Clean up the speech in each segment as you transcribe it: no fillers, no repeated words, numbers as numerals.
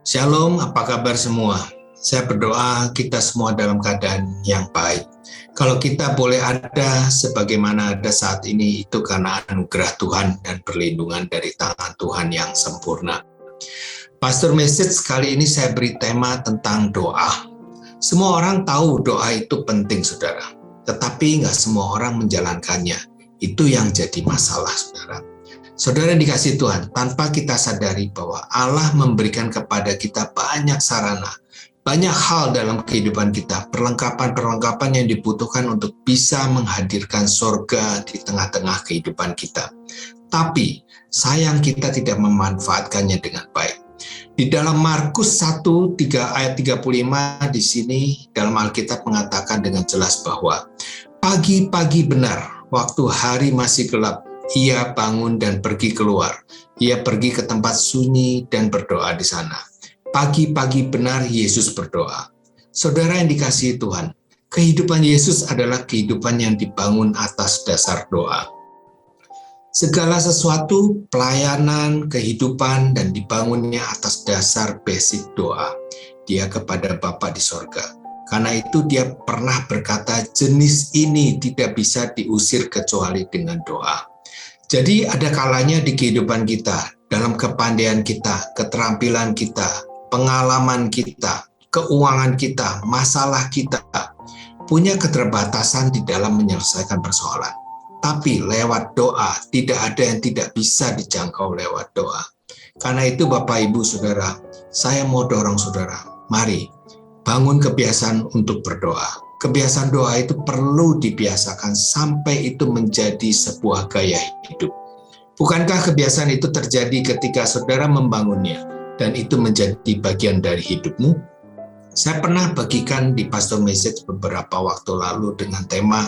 Shalom, apa kabar semua? Saya berdoa kita semua dalam keadaan yang baik. Kalau kita boleh ada sebagaimana ada saat ini, itu karena anugerah Tuhan dan perlindungan dari tangan Tuhan yang sempurna. Pastor Message kali ini saya beri tema tentang doa. Semua orang tahu doa itu penting, saudara. Tetapi nggak semua orang menjalankannya. Itu yang jadi masalah, saudara. Saudara dikasih Tuhan, tanpa kita sadari bahwa Allah memberikan kepada kita banyak sarana, banyak hal dalam kehidupan kita, perlengkapan-perlengkapan yang dibutuhkan untuk bisa menghadirkan surga di tengah-tengah kehidupan kita. Tapi, sayang kita tidak memanfaatkannya dengan baik. Di dalam Markus 1 ayat 35 di sini, dalam Alkitab mengatakan dengan jelas bahwa pagi-pagi benar, waktu hari masih gelap, ia bangun dan pergi keluar. Ia pergi ke tempat sunyi dan berdoa di sana. Pagi-pagi benar Yesus berdoa. Saudara yang dikasihi Tuhan, kehidupan Yesus adalah kehidupan yang dibangun atas dasar doa. Segala sesuatu, pelayanan, kehidupan, dan dibangunnya atas dasar basic doa. Dia kepada Bapa di sorga. Karena itu dia pernah berkata, jenis ini tidak bisa diusir kecuali dengan doa. Jadi ada kalanya di kehidupan kita, dalam kepandaian kita, keterampilan kita, pengalaman kita, keuangan kita, masalah kita, punya keterbatasan di dalam menyelesaikan persoalan. Tapi lewat doa, tidak ada yang tidak bisa dijangkau lewat doa. Karena itu Bapak Ibu Saudara, saya mau dorong saudara, mari bangun kebiasaan untuk berdoa. Kebiasaan doa itu perlu dibiasakan sampai itu menjadi sebuah gaya hidup. Bukankah kebiasaan itu terjadi ketika saudara membangunnya dan itu menjadi bagian dari hidupmu? Saya pernah bagikan di Pastor Message beberapa waktu lalu dengan tema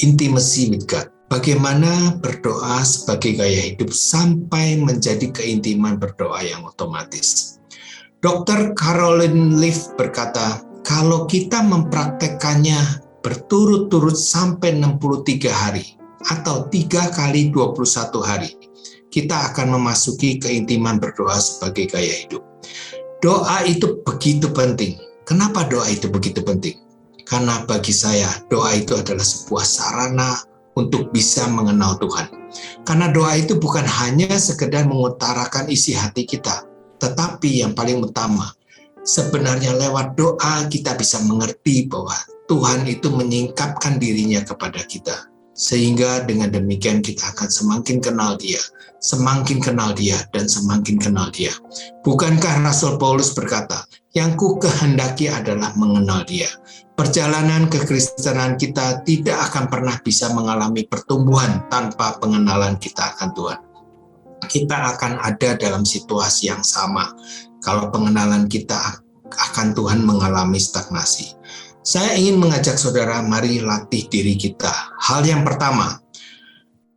Intimacy with God. Bagaimana berdoa sebagai gaya hidup sampai menjadi keintiman berdoa yang otomatis. Dr. Caroline Leaf berkata, kalau kita mempraktekkannya berturut-turut sampai 63 hari atau 3 kali 21 hari, kita akan memasuki keintiman berdoa sebagai gaya hidup. Doa itu begitu penting. Kenapa doa itu begitu penting? Karena bagi saya, doa itu adalah sebuah sarana untuk bisa mengenal Tuhan. Karena doa itu bukan hanya sekedar mengutarakan isi hati kita, tetapi yang paling utama, sebenarnya lewat doa kita bisa mengerti bahwa Tuhan itu menyingkapkan dirinya kepada kita. Sehingga dengan demikian kita akan semakin kenal dia, dan semakin kenal dia. Bukankah Rasul Paulus berkata, yang ku kehendaki adalah mengenal dia. Perjalanan kekristenan kita tidak akan pernah bisa mengalami pertumbuhan tanpa pengenalan kita akan Tuhan. Kita akan ada dalam situasi yang sama kalau pengenalan kita akan Tuhan mengalami stagnasi. Saya ingin mengajak saudara, mari latih diri kita. Hal yang pertama,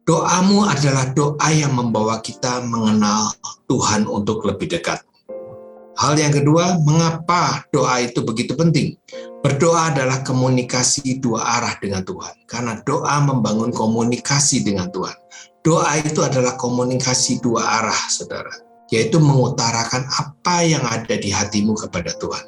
doamu adalah doa yang membawa kita mengenal Tuhan untuk lebih dekat. Hal yang kedua, mengapa doa itu begitu penting? Berdoa adalah komunikasi dua arah dengan Tuhan. Karena doa membangun komunikasi dengan Tuhan. Doa itu adalah komunikasi dua arah, saudara. Yaitu mengutarakan apa yang ada di hatimu kepada Tuhan.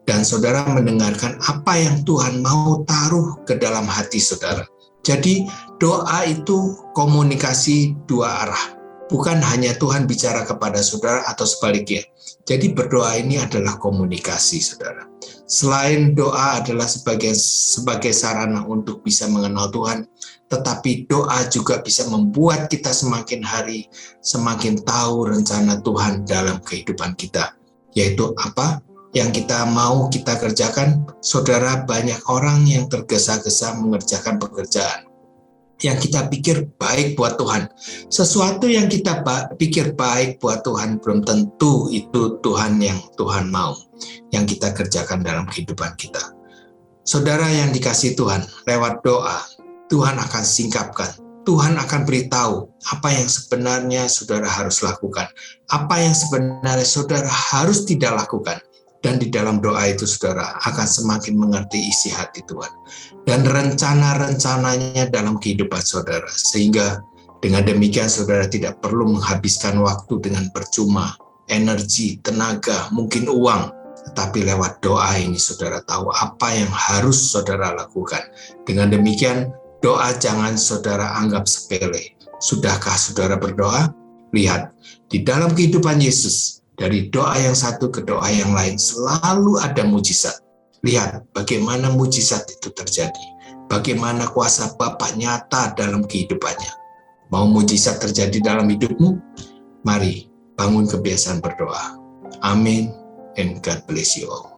Dan saudara mendengarkan apa yang Tuhan mau taruh ke dalam hati saudara. Jadi doa itu komunikasi dua arah. Bukan hanya Tuhan bicara kepada saudara atau sebaliknya. Jadi berdoa ini adalah komunikasi saudara. Selain doa adalah sebagai sarana untuk bisa mengenal Tuhan, tetapi doa juga bisa membuat kita semakin hari semakin tahu rencana Tuhan dalam kehidupan kita. Yaitu apa yang kita mau kita kerjakan? Saudara, banyak orang yang tergesa-gesa mengerjakan pekerjaan yang kita pikir baik buat Tuhan. Sesuatu yang kita pikir baik buat Tuhan belum tentu itu Tuhan yang Tuhan mau, yang kita kerjakan dalam kehidupan kita. Saudara yang dikasihi Tuhan, lewat doa, Tuhan akan singkapkan. Tuhan akan beritahu apa yang sebenarnya saudara harus lakukan, apa yang sebenarnya saudara harus tidak lakukan. Dan di dalam doa itu saudara akan semakin mengerti isi hati Tuhan. Dan rencana-rencananya dalam kehidupan saudara. Sehingga Dengan demikian saudara tidak perlu menghabiskan waktu dengan percuma, energi, tenaga, mungkin uang. Tetapi lewat doa ini saudara tahu apa yang harus saudara lakukan. Dengan demikian doa jangan saudara anggap sepele. Sudahkah saudara berdoa? Lihat, di dalam kehidupan Yesus, dari doa yang satu ke doa yang lain selalu ada mujizat. Lihat bagaimana mujizat itu terjadi. Bagaimana kuasa Bapa nyata dalam kehidupannya. Mau mujizat terjadi dalam hidupmu? Mari bangun kebiasaan berdoa. Amin, and God bless you all.